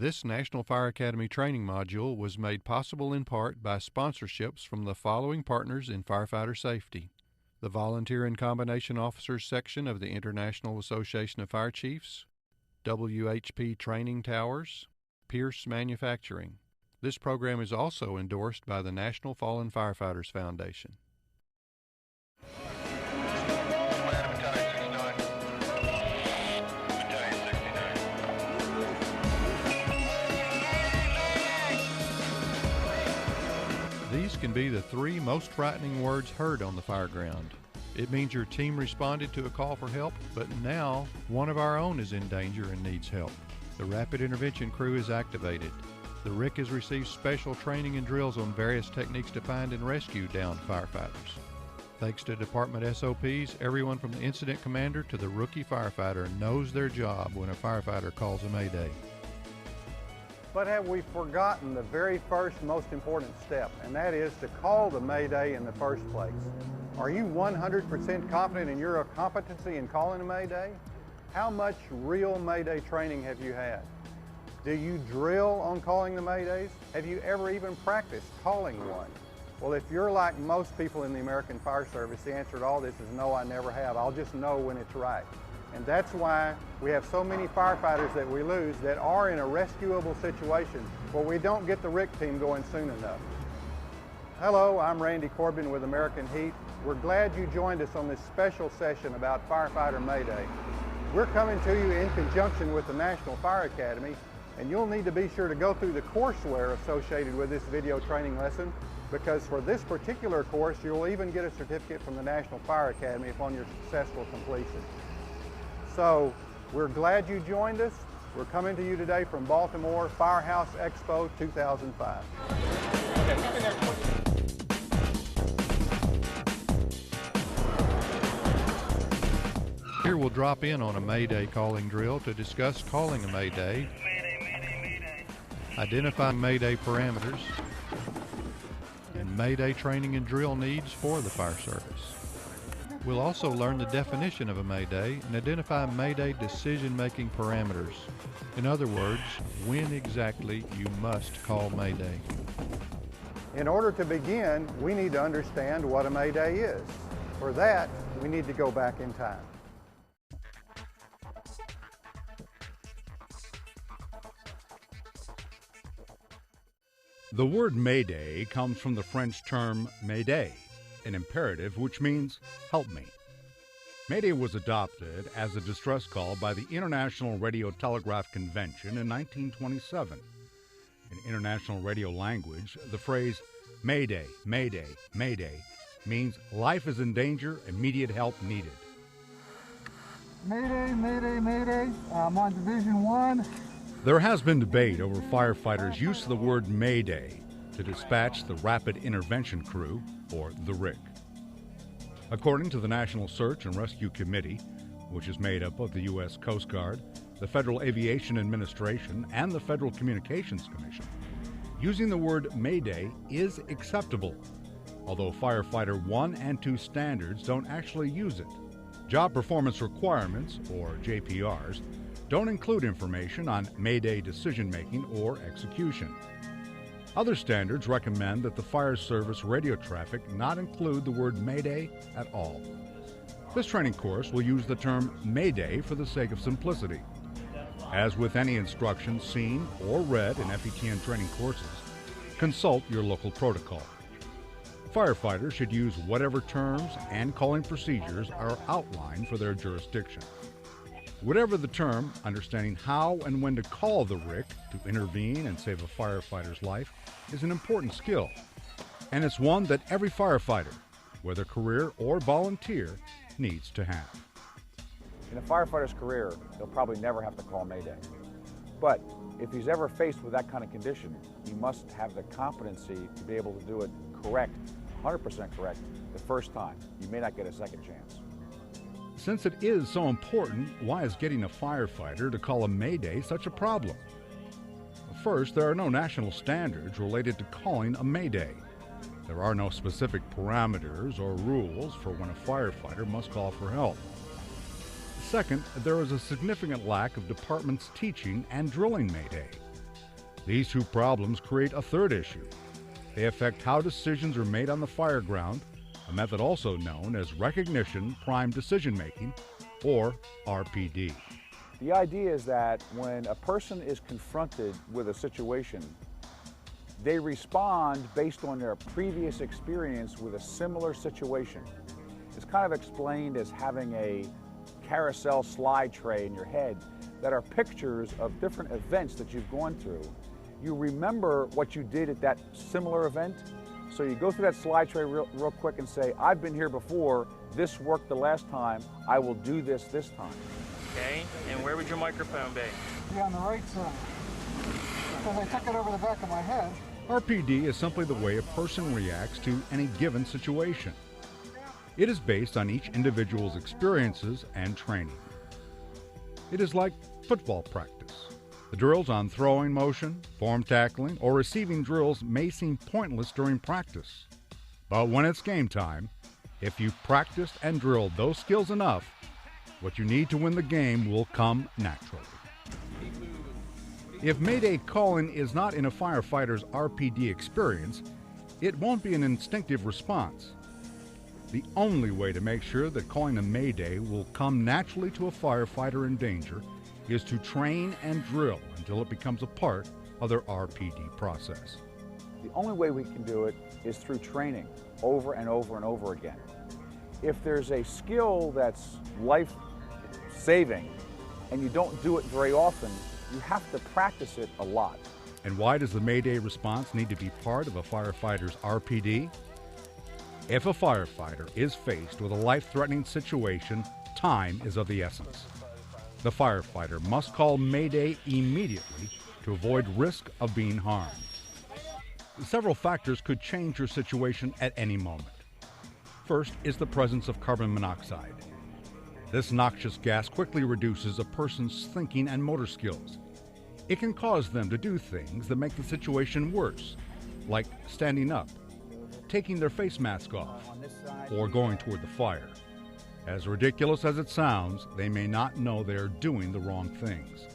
This National Fire Academy training module was made possible in part by sponsorships from the following partners in firefighter safety: the Volunteer and Combination Officers section of the International Association of Fire Chiefs, WHP Training Towers, Pierce Manufacturing. This program is also endorsed by the National Fallen Firefighters Foundation. These can be the three most frightening words heard on the fire ground. It means your team responded to a call for help, but now one of our own is in danger and needs help. The Rapid Intervention Crew is activated. The RIC has received special training and drills on various techniques to find and rescue downed firefighters. Thanks to Department SOPs, everyone from the incident commander to the rookie firefighter knows their job when a firefighter calls a Mayday. But have we forgotten the very first most important step, and that is to call the Mayday in the first place? Are you 100% confident in your competency in calling a Mayday? How much real Mayday training have you had? Do you drill on calling the Maydays? Have you ever even practiced calling one? Well, if you're like most people in the American Fire Service, the answer to all this is no, I never have. I'll just know when it's right. And that's why we have so many firefighters that we lose that are in a rescuable situation where we don't get the RIC team going soon enough. Hello, I'm Randy Corbin with American Heat. We're glad you joined us on this special session about Firefighter Mayday. We're coming to you in conjunction with the National Fire Academy, and you'll need to be sure to go through the courseware associated with this video training lesson, because for this particular course, you'll even get a certificate from the National Fire Academy upon your successful completion. So, we're glad you joined us. We're coming to you today from Baltimore, Firehouse Expo 2005. Here we'll drop in on a Mayday calling drill to discuss calling a Mayday, identifying Mayday parameters, and Mayday training and drill needs for the fire service. We'll also learn the definition of a Mayday and identify Mayday decision-making parameters. In other words, when exactly you must call Mayday. In order to begin, we need to understand what a Mayday is. For that, we need to go back in time. The word Mayday comes from the French term Mayday, an imperative which means help me. Mayday was adopted as a distress call by the International Radio Telegraph Convention in 1927. In international radio language, the phrase Mayday, Mayday, Mayday means life is in danger, immediate help needed. Mayday, Mayday, Mayday, I'm on Division 1. There has been debate over firefighters' use of the word Mayday to dispatch the Rapid Intervention Crew, or the RIC. According to the National Search and Rescue Committee, which is made up of the U.S. Coast Guard, the Federal Aviation Administration, and the Federal Communications Commission, using the word Mayday is acceptable, although Firefighter 1 and 2 standards don't actually use it. Job Performance Requirements, or JPRs, don't include information on Mayday decision-making or execution. Other standards recommend that the fire service radio traffic not include the word Mayday at all. This training course will use the term Mayday for the sake of simplicity. As with any instructions seen or read in FETN training courses, consult your local protocol. Firefighters should use whatever terms and calling procedures are outlined for their jurisdiction. Whatever the term, understanding how and when to call the RIC to intervene and save a firefighter's life is an important skill, and it's one that every firefighter, whether career or volunteer, needs to have. In a firefighter's career, he'll probably never have to call Mayday. But if he's ever faced with that kind of condition, he must have the competency to be able to do it correct, 100% correct, the first time. You may not get a second chance. Since it is so important, why is getting a firefighter to call a Mayday such a problem? First, there are no national standards related to calling a Mayday. There are no specific parameters or rules for when a firefighter must call for help. Second, there is a significant lack of departments teaching and drilling Mayday. These two problems create a third issue. They affect how decisions are made on the fire ground, a method also known as recognition prime decision making, or RPD. The idea is that when a person is confronted with a situation, they respond based on their previous experience with a similar situation. It's kind of explained as having a carousel slide tray in your head that are pictures of different events that you've gone through. You remember what you did at that similar event, so you go through that slide tray real quick and say, I've been here before, this worked the last time, I will do this time. Okay, and where would your microphone be? Be on the right side. Because I took it over the back of my head. RPD is simply the way a person reacts to any given situation. It is based on each individual's experiences and training. It is like football practice. The drills on throwing motion, form tackling, or receiving drills may seem pointless during practice. But when it's game time, if you've practiced and drilled those skills enough, what you need to win the game will come naturally. If Mayday calling is not in a firefighter's RPD experience, it won't be an instinctive response. The only way to make sure that calling a Mayday will come naturally to a firefighter in danger is to train and drill until it becomes a part of their RPD process. The only way we can do it is through training over and over and over again. If there's a skill that's life-saving and you don't do it very often, you have to practice it a lot. And why does the Mayday response need to be part of a firefighter's RPD? If a firefighter is faced with a life-threatening situation, time is of the essence. The firefighter must call Mayday immediately to avoid risk of being harmed. Several factors could change your situation at any moment. First is the presence of carbon monoxide. This noxious gas quickly reduces a person's thinking and motor skills. It can cause them to do things that make the situation worse, like standing up, taking their face mask off, or going toward the fire. As ridiculous as it sounds, they may not know they are doing the wrong things.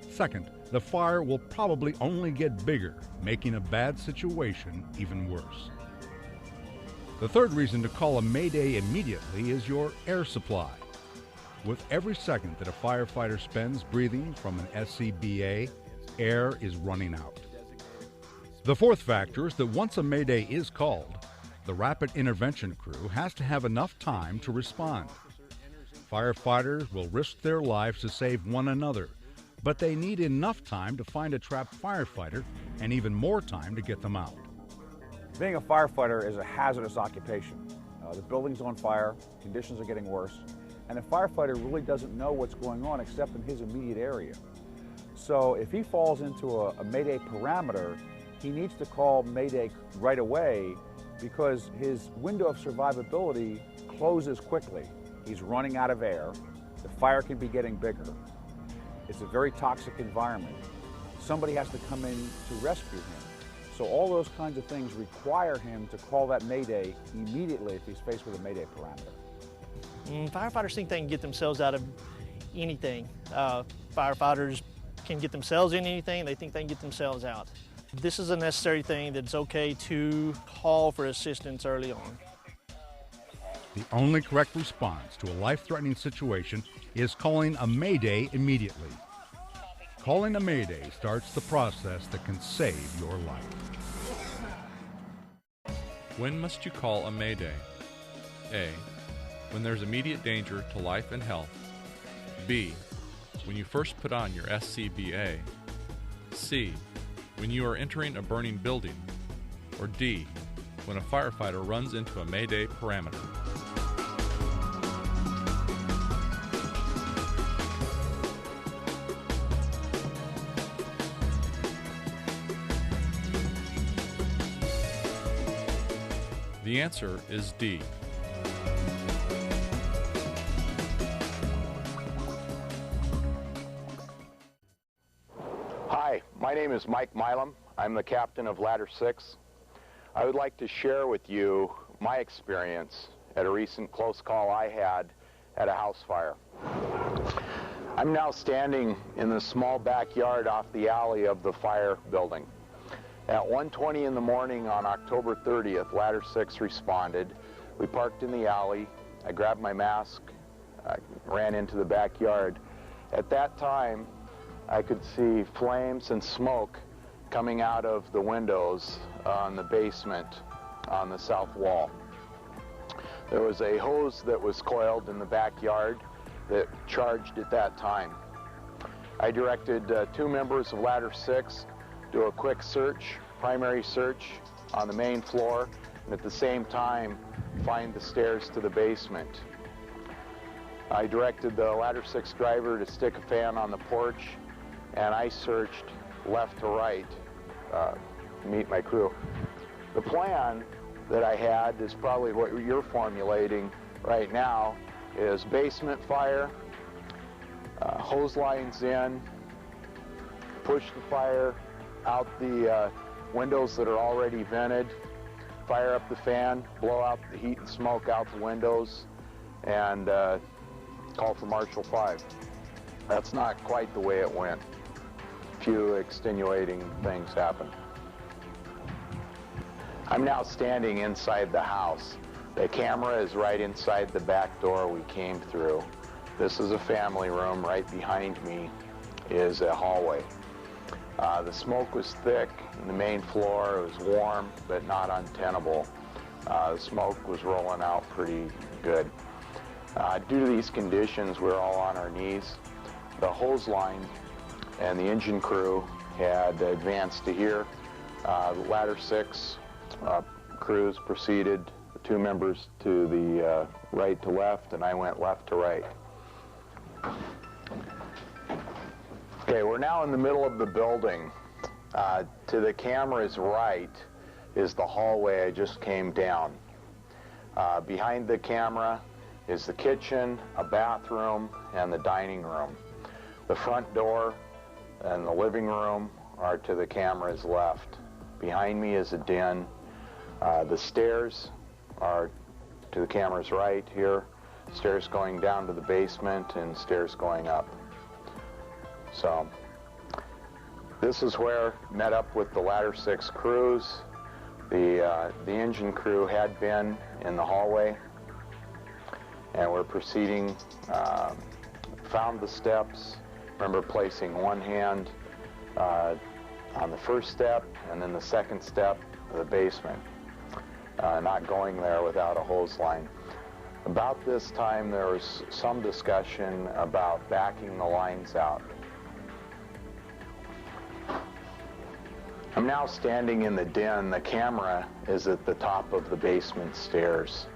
Second, the fire will probably only get bigger, making a bad situation even worse. The third reason to call a Mayday immediately is your air supply. With every second that a firefighter spends breathing from an SCBA, air is running out. The fourth factor is that once a Mayday is called, the rapid intervention crew has to have enough time to respond. Firefighters will risk their lives to save one another, but they need enough time to find a trapped firefighter and even more time to get them out. Being a firefighter is a hazardous occupation. The building's on fire, conditions are getting worse, and a firefighter really doesn't know what's going on except in his immediate area. So if he falls into a Mayday parameter, he needs to call Mayday right away because his window of survivability closes quickly. He's running out of air, the fire can be getting bigger, it's a very toxic environment. Somebody has to come in to rescue him. So all those kinds of things require him to call that Mayday immediately if he's faced with a Mayday parameter. Firefighters think they can get themselves out of anything. Firefighters can get themselves in anything, they think they can get themselves out. This is a necessary thing that's okay to call for assistance early on. The only correct response to a life-threatening situation is calling a Mayday immediately. Calling a Mayday starts the process that can save your life. When must you call a Mayday? A. When there's immediate danger to life and health. B. When you first put on your SCBA. C. When you are entering a burning building. Or D. When a firefighter runs into a Mayday parameter. The answer is D. Hi, my name is Mike Milam. I'm the captain of Ladder 6. I would like to share with you my experience at a recent close call I had at a house fire. I'm now standing in the small backyard off the alley of the fire building. At 1:20 in the morning on October 30th, Ladder 6 responded. We parked in the alley. I grabbed my mask, I ran into the backyard. At that time, I could see flames and smoke coming out of the windows on the basement on the south wall. There was a hose that was coiled in the backyard that charged at that time. I directed 2 members of Ladder 6 do a quick search, primary search on the main floor, and at the same time find the stairs to the basement. I directed the Ladder 6 driver to stick a fan on the porch, and I searched left to right to meet my crew. The plan that I had is probably what you're formulating right now, is basement fire, hose lines in, push the fire out the windows that are already vented, fire up the fan, blow out the heat and smoke out the windows, and call for Marshal 5. That's not quite the way it went. A few extenuating things happened. I'm now standing inside the house. The camera is right inside the back door we came through. This is a family room. Right behind me is a hallway. The smoke was thick in the main floor. It was warm, but not untenable. The smoke was rolling out pretty good. Due to these conditions, we're all on our knees. The hose line and the engine crew had advanced to here. Ladder 6 crews proceeded, 2 members to the right to left, and I went left to right. Okay, we're now in the middle of the building. To the camera's right is the hallway I just came down. Behind the camera is the kitchen, a bathroom, and the dining room. The front door and the living room are to the camera's left. Behind me is a den. The stairs are to the camera's right here. Stairs going down to the basement and stairs going up. So this is where I met up with the Ladder 6 crews. The engine crew had been in the hallway, and we're proceeding, found the steps. Remember placing one hand on the first step and then the second step of the basement. Not going there without a hose line. About this time there was some discussion about backing the lines out. I'm now standing in the den. The camera is at the top of the basement stairs.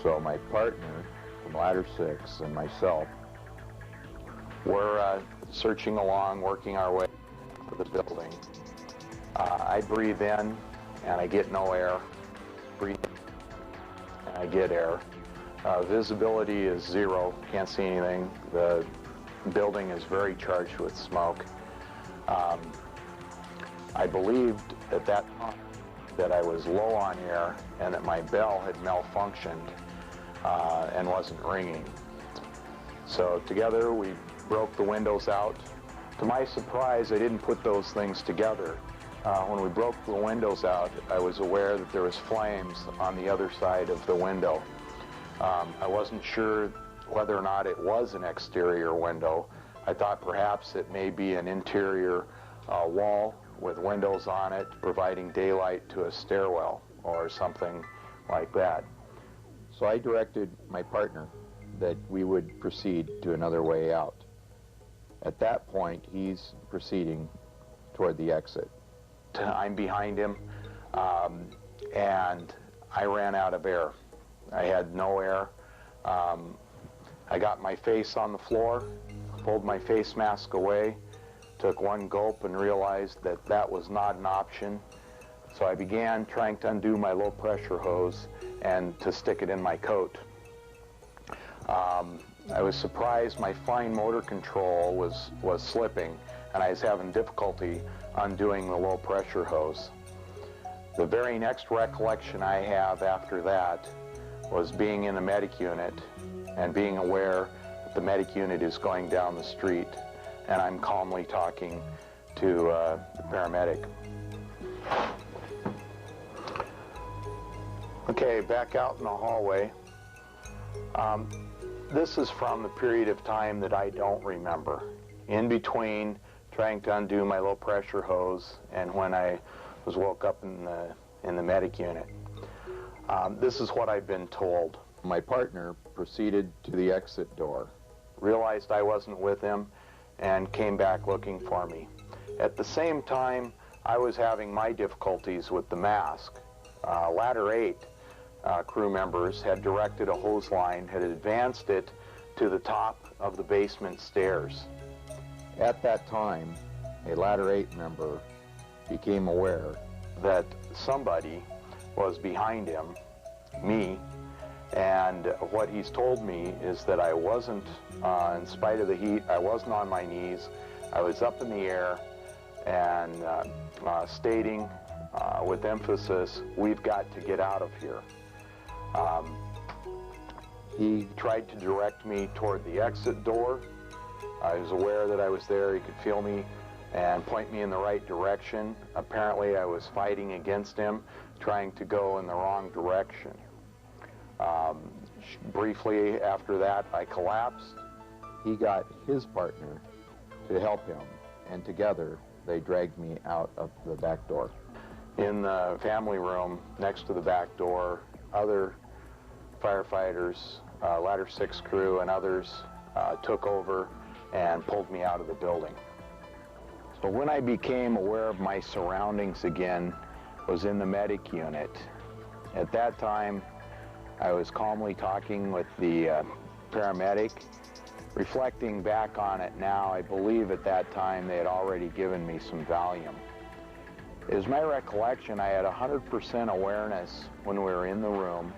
So my partner from Ladder 6 and myself, we're searching along, working our way to the building. I breathe in and I get no air. Breathe in and I get air. Visibility is 0, can't see anything. The building is very charged with smoke. I believed at that time that I was low on air and that my bell had malfunctioned and wasn't ringing. So together we broke the windows out. To my surprise, I didn't put those things together. When we broke the windows out, I was aware that there was flames on the other side of the window. I wasn't sure whether or not it was an exterior window. I thought perhaps it may be an interior wall with windows on it, providing daylight to a stairwell or something like that. So I directed my partner that we would proceed to another way out. At that point, he's proceeding toward the exit. I'm behind him, and I ran out of air. I had no air. I got my face on the floor, pulled my face mask away, took one gulp and realized that that was not an option. So I began trying to undo my low pressure hose and to stick it in my coat. I was surprised my fine motor control was slipping, and I was having difficulty undoing the low pressure hose. The very next recollection I have after that was being in the medic unit and being aware that the medic unit is going down the street, and I'm calmly talking to the paramedic. Okay, back out in the hallway. This is from the period of time that I don't remember, in between trying to undo my low pressure hose and when I was woke up in the medic unit. This is what I've been told. My partner proceeded to the exit door, realized I wasn't with him, and came back looking for me. At the same time, I was having my difficulties with the mask. Ladder 8 crew members had directed a hose line, had advanced it to the top of the basement stairs. At that time, a Ladder 8 member became aware that somebody was behind him, me, and what he's told me is that I wasn't, in spite of the heat, I wasn't on my knees. I was up in the air and stating with emphasis, "We've got to get out of here." He tried to direct me toward the exit door. I was aware that I was there. He could feel me and point me in the right direction. Apparently, I was fighting against him, trying to go in the wrong direction. Briefly after that, I collapsed. He got his partner to help him, and together they dragged me out of the back door. In the family room next to the back door, other firefighters, Ladder 6 crew and others took over and pulled me out of the building. So when I became aware of my surroundings again was in the medic unit. At that time, I was calmly talking with the paramedic. Reflecting back on it now, I believe at that time they had already given me some Valium. It is my recollection I had 100% awareness when we were in the room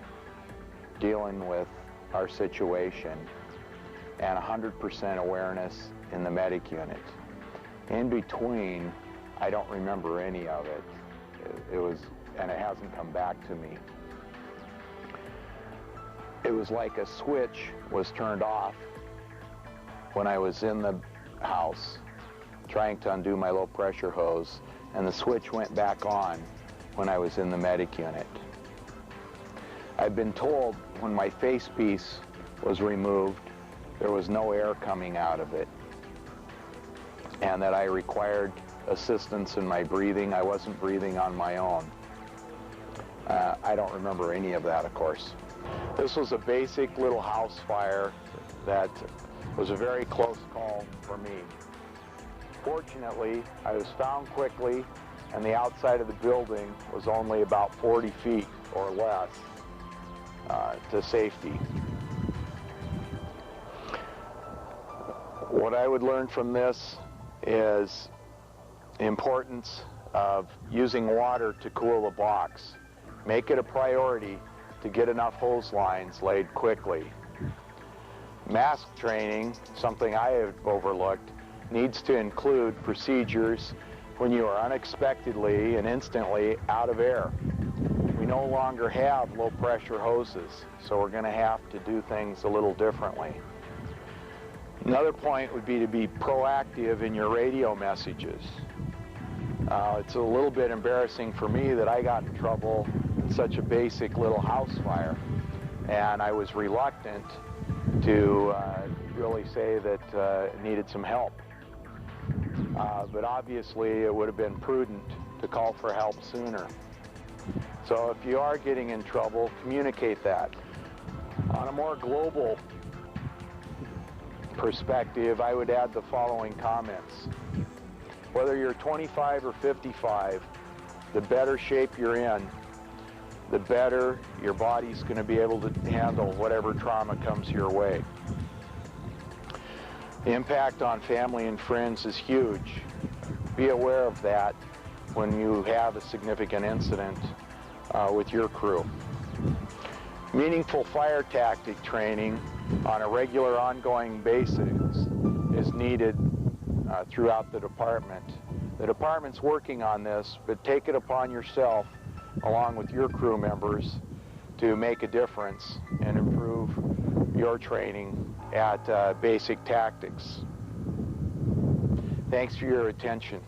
dealing with our situation, and 100% awareness in the medic unit. In between, I don't remember any of it. It was, and it hasn't come back to me. It was like a switch was turned off when I was in the house trying to undo my low pressure hose, and the switch went back on when I was in the medic unit. I've been told when my face piece was removed, there was no air coming out of it, and that I required assistance in my breathing. I wasn't breathing on my own. I don't remember any of that, of course. This was a basic little house fire that was a very close call for me. Fortunately, I was found quickly, and the outside of the building was only about 40 feet or less to safety. What I would learn from this is the importance of using water to cool a box. Make it a priority to get enough hose lines laid quickly. Mask training, something I have overlooked, needs to include procedures when you are unexpectedly and instantly out of air. We no longer have low pressure hoses, so we're going to have to do things a little differently. Another point would be to be proactive in your radio messages. It's a little bit embarrassing for me that I got in trouble in such a basic little house fire, and I was reluctant to really say that it needed some help. But obviously it would have been prudent to call for help sooner. So if you are getting in trouble, communicate that. On a more global perspective, I would add the following comments. Whether you're 25 or 55, the better shape you're in, the better your body's going to be able to handle whatever trauma comes your way. The impact on family and friends is huge. Be aware of that when you have a significant incident with your crew. Meaningful fire tactic training on a regular ongoing basis is needed throughout the department. The department's working on this, but take it upon yourself, along with your crew members, to make a difference and improve your training at basic tactics. Thanks for your attention.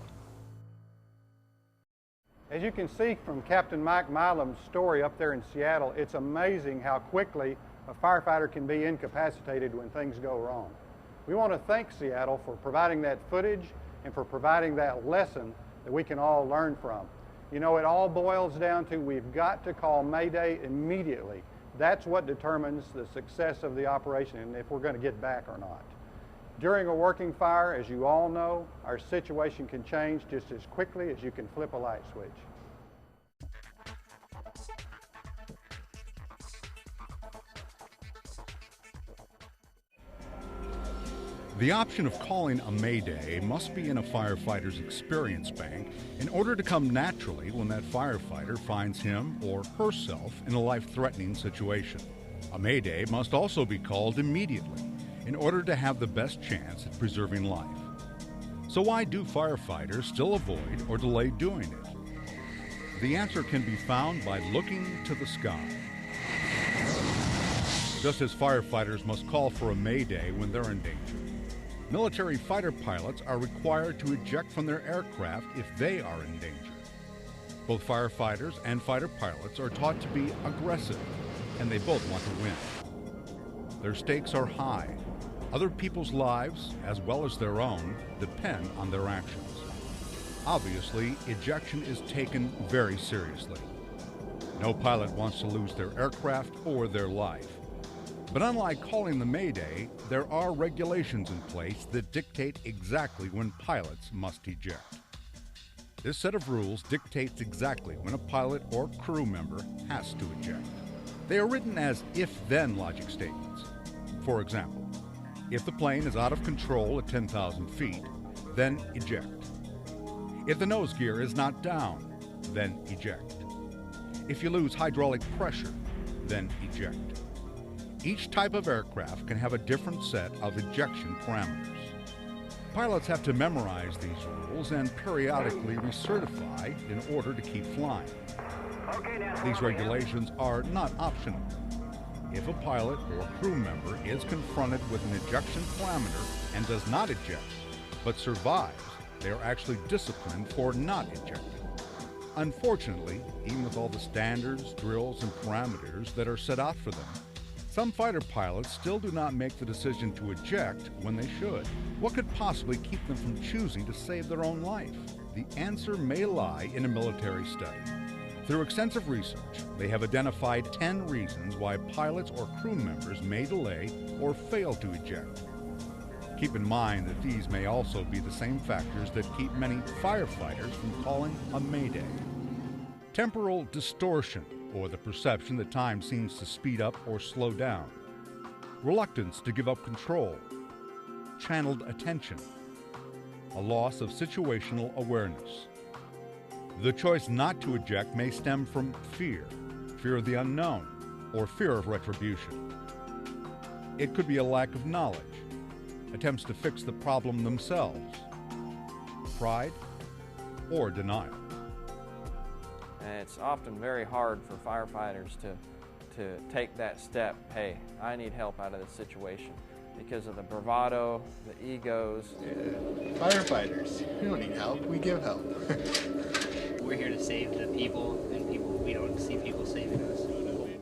As you can see from Captain Mike Milam's story up there in Seattle, it's amazing how quickly a firefighter can be incapacitated when things go wrong. We want to thank Seattle for providing that footage and for providing that lesson that we can all learn from. You know, it all boils down to we've got to call Mayday immediately. That's what determines the success of the operation and if we're going to get back or not. During a working fire, as you all know, our situation can change just as quickly as you can flip a light switch. The option of calling a Mayday must be in a firefighter's experience bank in order to come naturally when that firefighter finds him or herself in a life-threatening situation. A Mayday must also be called immediately in order to have the best chance at preserving life. So why do firefighters still avoid or delay doing it? The answer can be found by looking to the sky. Just as firefighters must call for a Mayday when they're in danger, military fighter pilots are required to eject from their aircraft if they are in danger. Both firefighters and fighter pilots are taught to be aggressive, and they both want to win. Their stakes are high. Other people's lives, as well as their own, depend on their actions. Obviously, ejection is taken very seriously. No pilot wants to lose their aircraft or their life. But unlike calling the Mayday, there are regulations in place that dictate exactly when pilots must eject. This set of rules dictates exactly when a pilot or crew member has to eject. They are written as if-then logic statements. For example, if the plane is out of control at 10,000 feet, then eject. If the nose gear is not down, then eject. If you lose hydraulic pressure, then eject. Each type of aircraft can have a different set of ejection parameters. Pilots have to memorize these rules and periodically recertify in order to keep flying. These regulations are not optional. If a pilot or crew member is confronted with an ejection parameter and does not eject, but survives, they are actually disciplined for not ejecting. Unfortunately, even with all the standards, drills, and parameters that are set out for them, some fighter pilots still do not make the decision to eject when they should. What could possibly keep them from choosing to save their own life? The answer may lie in a military study. Through extensive research, they have identified 10 reasons why pilots or crew members may delay or fail to eject. Keep in mind that these may also be the same factors that keep many firefighters from calling a Mayday. Temporal distortion, or the perception that time seems to speed up or slow down. Reluctance to give up control. Channeled attention. A loss of situational awareness. The choice not to eject may stem from fear of the unknown, or fear of retribution. It could be a lack of knowledge, attempts to fix the problem themselves, pride, or denial. It's often very hard for firefighters to take that step, hey, I need help out of this situation, because of the bravado, the egos. Firefighters, we don't need help, we give help. We're here to save the people, and we don't see people saving us.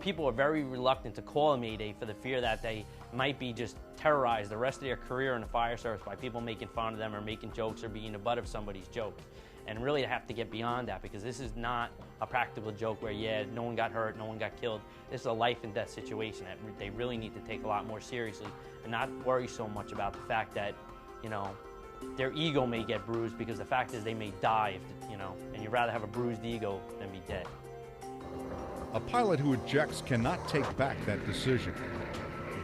People are very reluctant to call a Mayday for the fear that they might be just terrorized the rest of their career in the fire service by people making fun of them or making jokes or being the butt of somebody's joke. And really have to get beyond that, because this is not a practical joke where, yeah, no one got hurt, no one got killed. This is a life and death situation that they really need to take a lot more seriously and not worry so much about the fact that, you know, their ego may get bruised, because the fact is they may die, and you'd rather have a bruised ego than be dead. A pilot who ejects cannot take back that decision,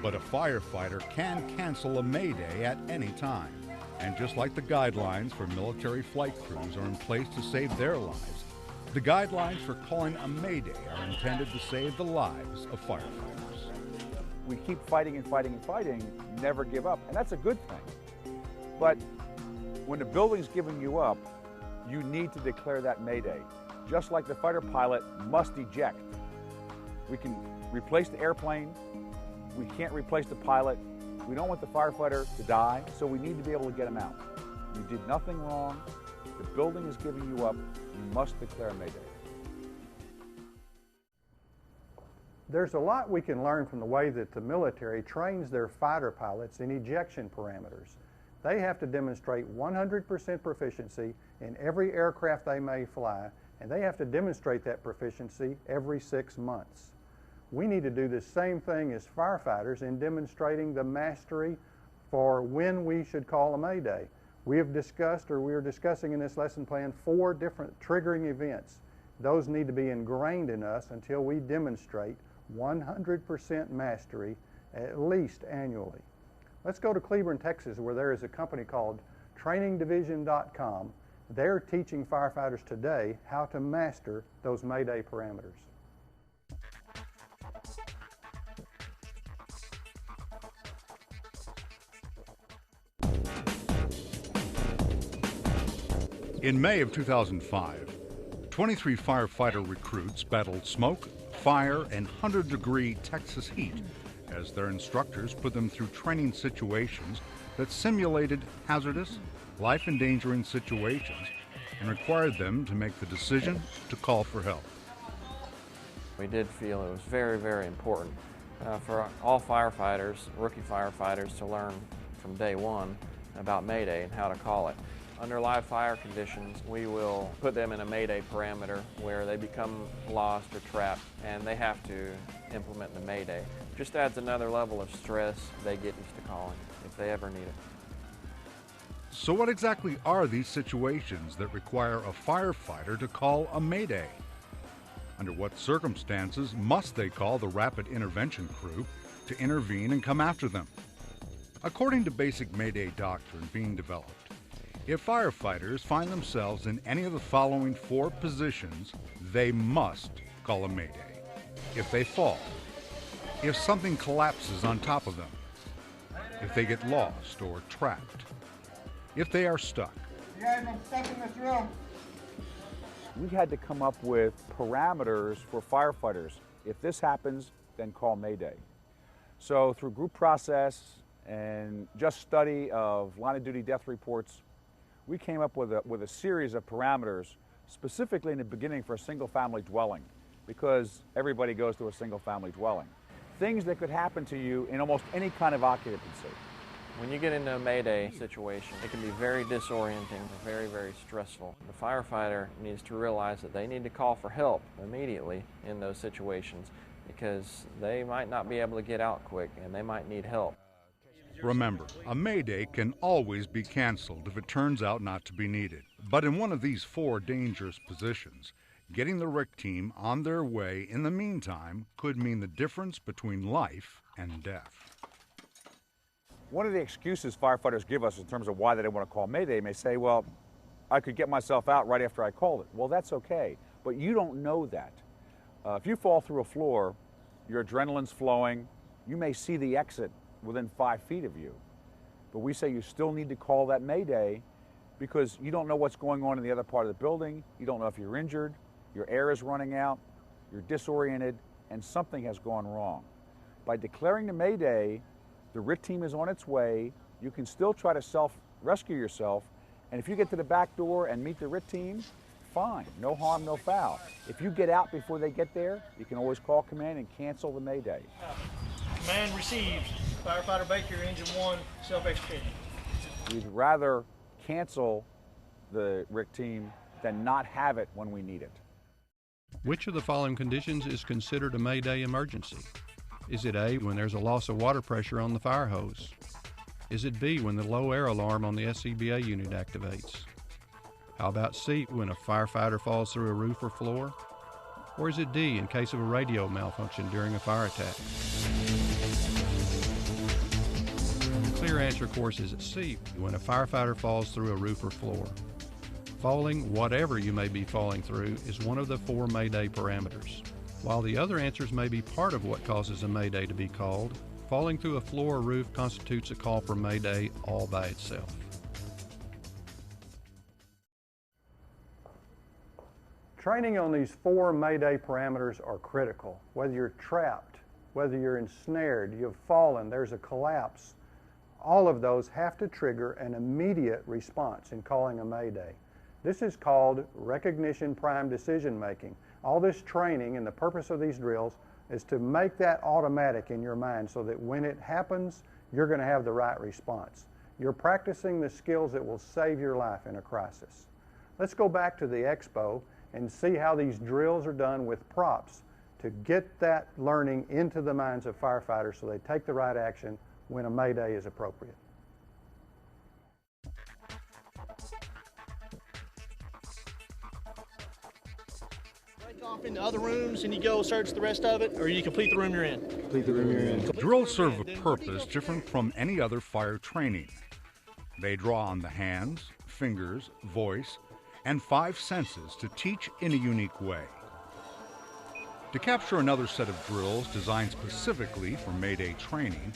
but a firefighter can cancel a Mayday at any time. And just like the guidelines for military flight crews are in place to save their lives, the guidelines for calling a Mayday are intended to save the lives of firefighters. We keep fighting and fighting and fighting, never give up, and that's a good thing. But when the building's giving you up, you need to declare that Mayday. Just like the fighter pilot must eject. We can replace the airplane, we can't replace the pilot, We don't want the firefighter to die, so we need to be able to get him out. You did nothing wrong. The building is giving you up. You must declare a Mayday. There's a lot we can learn from the way that the military trains their fighter pilots in ejection parameters. They have to demonstrate 100% proficiency in every aircraft they may fly, and they have to demonstrate that proficiency every 6 months. We need to do the same thing as firefighters in demonstrating the mastery for when we should call a Mayday. We have discussed, or we are discussing in this lesson plan, 4 different triggering events. Those need to be ingrained in us until we demonstrate 100% mastery at least annually. Let's go to Cleburne, Texas, where there is a company called trainingdivision.com. They're teaching firefighters today how to master those Mayday parameters. In May of 2005, 23 firefighter recruits battled smoke, fire, and 100-degree Texas heat as their instructors put them through training situations that simulated hazardous, life-endangering situations and required them to make the decision to call for help. We did feel it was very, very important for all firefighters, rookie firefighters, to learn from day one about Mayday and how to call it. Under live fire conditions, we will put them in a Mayday parameter where they become lost or trapped, and they have to implement the Mayday. Just adds another level of stress they get used to calling if they ever need it. So what exactly are these situations that require a firefighter to call a Mayday? Under what circumstances must they call the rapid intervention crew to intervene and come after them? According to basic Mayday doctrine being developed, if firefighters find themselves in any of the following 4 positions, they must call a Mayday. If they fall, if something collapses on top of them, if they get lost or trapped, if they are stuck. You guys, I'm stuck in this room. We had to come up with parameters for firefighters. If this happens, then call Mayday. So through group process and just study of line of duty death reports, we came up with a series of parameters specifically in the beginning for a single family dwelling, because everybody goes to a single family dwelling. Things that could happen to you in almost any kind of occupancy. When you get into a Mayday situation, it can be very disorienting, very, very stressful. The firefighter needs to realize that they need to call for help immediately in those situations, because they might not be able to get out quick and they might need help. Remember, a Mayday can always be canceled if it turns out not to be needed. But in one of these 4 dangerous positions, getting the RIC team on their way in the meantime could mean the difference between life and death. One of the excuses firefighters give us in terms of why they don't want to call Mayday may say, well, I could get myself out right after I called it. Well, that's okay, but you don't know that. If you fall through a floor, your adrenaline's flowing, you may see the exit within 5 feet of you. But we say you still need to call that Mayday because you don't know what's going on in the other part of the building. You don't know if you're injured, your air is running out, you're disoriented, and something has gone wrong. By declaring the Mayday, the RIT team is on its way. You can still try to self-rescue yourself, and if you get to the back door and meet the RIT team, fine, no harm, no foul. If you get out before they get there, you can always call command and cancel the Mayday. Command received. Firefighter Baker, engine 1, self-extricating. We'd rather cancel the RIC team than not have it when we need it. Which of the following conditions is considered a Mayday emergency? Is it A, when there's a loss of water pressure on the fire hose? Is it B, when the low air alarm on the SCBA unit activates? How about C, when a firefighter falls through a roof or floor? Or is it D, in case of a radio malfunction during a fire attack? The clear answer, of course, is C, when a firefighter falls through a roof or floor. Falling, whatever you may be falling through, is one of the 4 Mayday parameters. While the other answers may be part of what causes a Mayday to be called, falling through a floor or roof constitutes a call for Mayday all by itself. Training on these 4 Mayday parameters are critical. Whether you're trapped, whether you're ensnared, you've fallen, there's a collapse, all of those have to trigger an immediate response in calling a mayday. This is called recognition prime decision making. All this training and the purpose of these drills is to make that automatic in your mind so that when it happens, you're going to have the right response. You're practicing the skills that will save your life in a crisis. Let's go back to the expo and see how these drills are done with props to get that learning into the minds of firefighters so they take the right action when a mayday is appropriate. Off into other rooms and you go search the rest of it, or you complete the room you're in? Complete the room you're in. Drills serve a purpose different from any other fire training. They draw on the hands, fingers, voice, and 5 senses to teach in a unique way. To capture another set of drills designed specifically for Mayday training,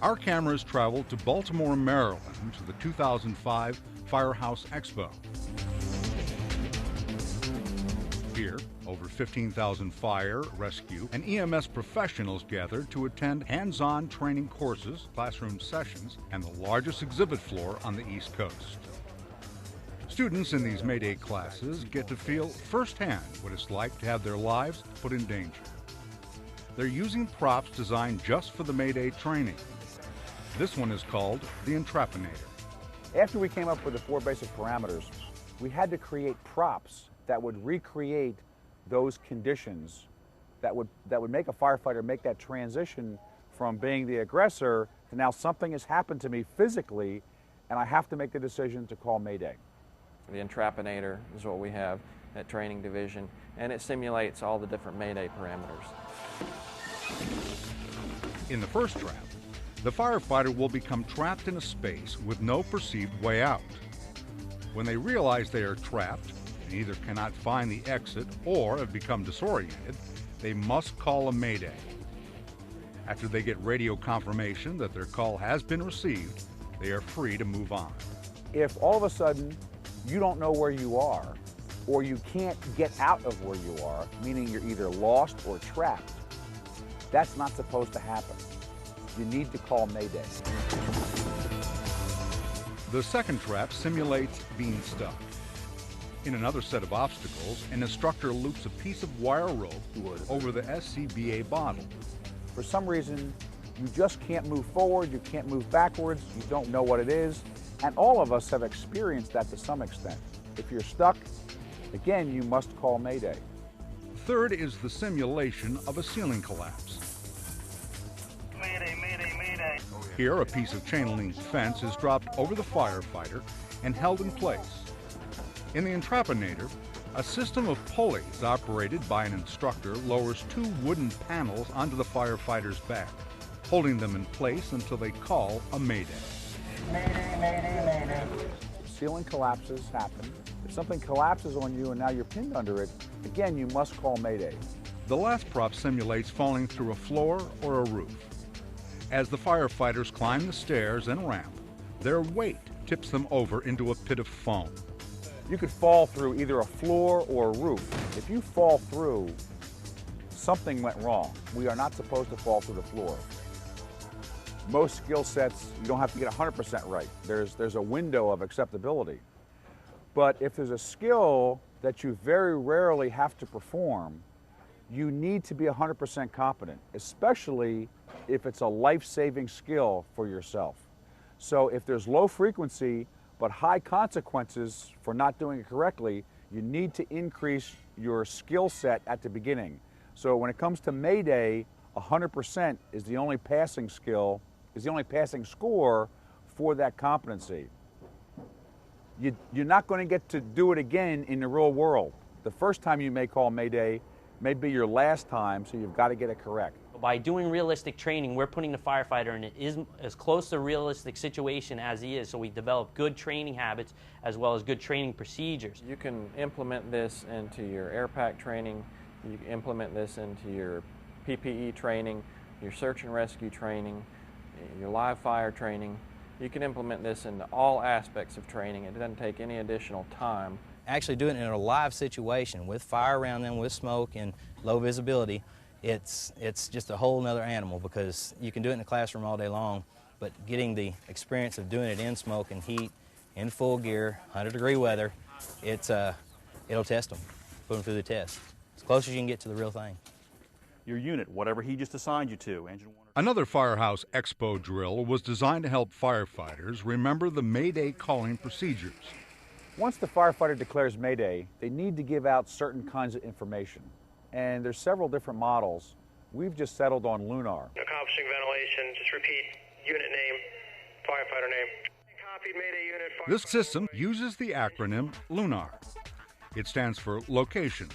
our cameras traveled to Baltimore, Maryland to the 2005 Firehouse Expo. Here, over 15,000 fire, rescue, and EMS professionals gathered to attend hands-on training courses, classroom sessions, and the largest exhibit floor on the East Coast. Students in these Mayday classes get to feel firsthand what it's like to have their lives put in danger. They're using props designed just for the Mayday training. This one is called the Entrapinator. After we came up with the 4 basic parameters, we had to create props that would recreate those conditions that would make a firefighter make that transition from being the aggressor to now something has happened to me physically and I have to make the decision to call Mayday. The Entrapinator is what we have at Training Division, and it simulates all the different Mayday parameters. In the first trap, the firefighter will become trapped in a space with no perceived way out. When they realize they are trapped and either cannot find the exit or have become disoriented, they must call a mayday. After they get radio confirmation that their call has been received, they are free to move on. If all of a sudden you don't know where you are, or you can't get out of where you are, meaning you're either lost or trapped, that's not supposed to happen. You need to call Mayday. The second trap simulates being stuck. In another set of obstacles, an instructor loops a piece of wire rope over the SCBA bottle. For some reason, you just can't move forward, you can't move backwards, you don't know what it is, and all of us have experienced that to some extent. If you're stuck, again, you must call Mayday. Third is the simulation of a ceiling collapse. Mayday, Mayday, Mayday. Here, a piece of chain link fence is dropped over the firefighter and held in place. In the Entrapinator, a system of pulleys operated by an instructor lowers 2 wooden panels onto the firefighter's back, holding them in place until they call a mayday. Mayday, Mayday, Mayday. Ceiling collapses happen. If something collapses on you and now you're pinned under it, again, you must call Mayday. The last prop simulates falling through a floor or a roof. As the firefighters climb the stairs and ramp, their weight tips them over into a pit of foam. You could fall through either a floor or a roof. If you fall through, something went wrong. We are not supposed to fall through the floor. Most skill sets, you don't have to get 100% right. There's a window of acceptability. But if there's a skill that you very rarely have to perform, you need to be 100% competent, especially if it's a life-saving skill for yourself. So if there's low frequency but high consequences for not doing it correctly, you need to increase your skill set at the beginning. So when it comes to Mayday, 100% is the only passing skill, is the only passing score for that competency. You're not going to get to do it again in the real world. The first time you may call Mayday may be your last time, so you've got to get it correct. By doing realistic training, we're putting the firefighter in as close to a realistic situation as he is, so we develop good training habits as well as good training procedures. You can implement this into your air pack training, you can implement this into your PPE training, your search and rescue training, your live fire training. You can implement this into all aspects of training. It doesn't take any additional time. Actually doing it in a live situation with fire around them, with smoke and low visibility, it's just a whole nother animal, because you can do it in the classroom all day long, but getting the experience of doing it in smoke and heat, in full gear, 100-degree weather, it'll test them, put them through the test. As close as you can get to the real thing. Your unit, whatever he just assigned you to, engine 1 or 2. Another Firehouse Expo drill was designed to help firefighters remember the Mayday calling procedures. Once the firefighter declares Mayday, they need to give out certain kinds of information. And there's several different models. We've just settled on Lunar. Accomplishing ventilation, just repeat unit name, firefighter name. Copied Mayday unit. This system uses the acronym LUNAR. It stands for location,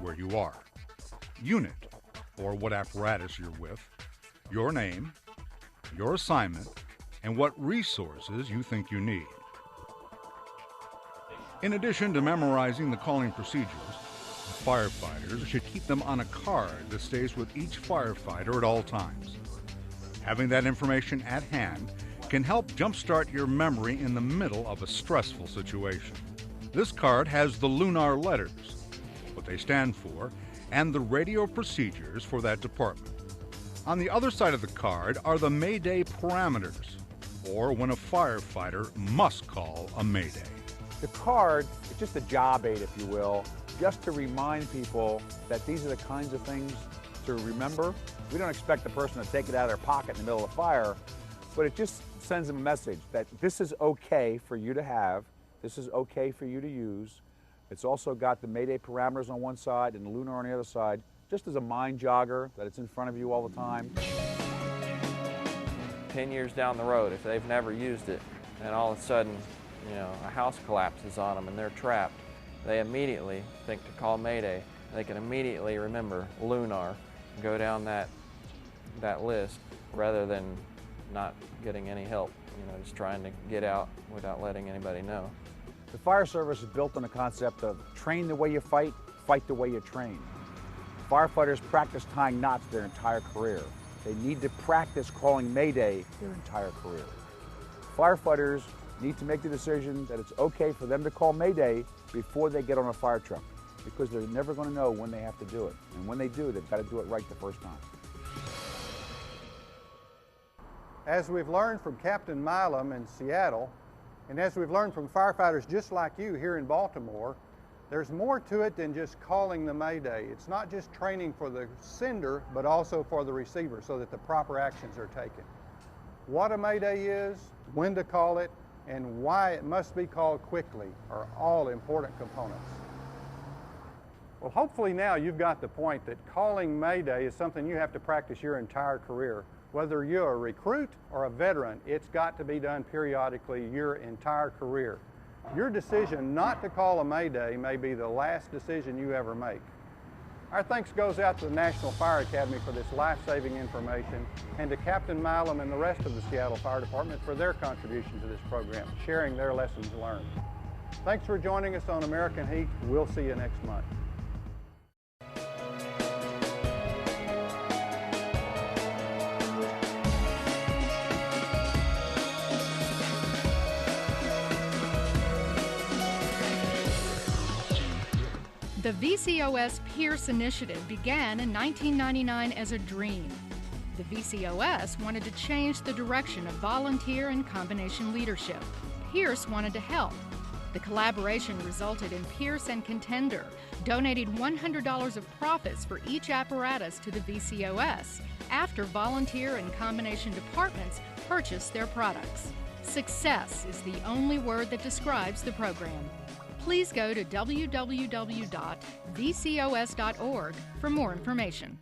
where you are, unit, or what apparatus you're with, your name, your assignment, and what resources you think you need. In addition to memorizing the calling procedures, firefighters should keep them on a card that stays with each firefighter at all times. Having that information at hand can help jumpstart your memory in the middle of a stressful situation. This card has the LUNAR letters, what they stand for, and the radio procedures for that department. On the other side of the card are the Mayday parameters, or when a firefighter must call a Mayday. The card is just a job aid, if you will, just to remind people that these are the kinds of things to remember. We don't expect the person to take it out of their pocket in the middle of a fire, but it just sends them a message that this is okay for you to have, this is okay for you to use. It's also got the Mayday parameters on one side and the Lunar on the other side, just as a mind jogger that it's in front of you all the time. 10 years down the road, if they've never used it, and all of a sudden, a house collapses on them and they're trapped, they immediately think to call Mayday. They can immediately remember Lunar, go down that list rather than not getting any help, just trying to get out without letting anybody know. The fire service is built on the concept of train the way you fight, fight the way you train. Firefighters practice tying knots their entire career. They need to practice calling Mayday their entire career. Firefighters need to make the decision that it's okay for them to call Mayday before they get on a fire truck, because they're never going to know when they have to do it. And when they do, they've got to do it right the first time. As we've learned from Captain Milam in Seattle, and as we've learned from firefighters just like you here in Baltimore, there's more to it than just calling the Mayday. It's not just training for the sender, but also for the receiver so that the proper actions are taken. What a Mayday is, when to call it, and why it must be called quickly are all important components. Well, hopefully now you've got the point that calling Mayday is something you have to practice your entire career. Whether you're a recruit or a veteran, it's got to be done periodically your entire career. Your decision not to call a Mayday may be the last decision you ever make. Our thanks goes out to the National Fire Academy for this life-saving information, and to Captain Milam and the rest of the Seattle Fire Department for their contribution to this program, sharing their lessons learned. Thanks for joining us on American Heat. We'll see you next month. The VCOS Pierce Initiative began in 1999 as a dream. The VCOS wanted to change the direction of volunteer and combination leadership. Pierce wanted to help. The collaboration resulted in Pierce and Contender donating $100 of profits for each apparatus to the VCOS after volunteer and combination departments purchased their products. Success is the only word that describes the program. Please go to www.vcos.org for more information.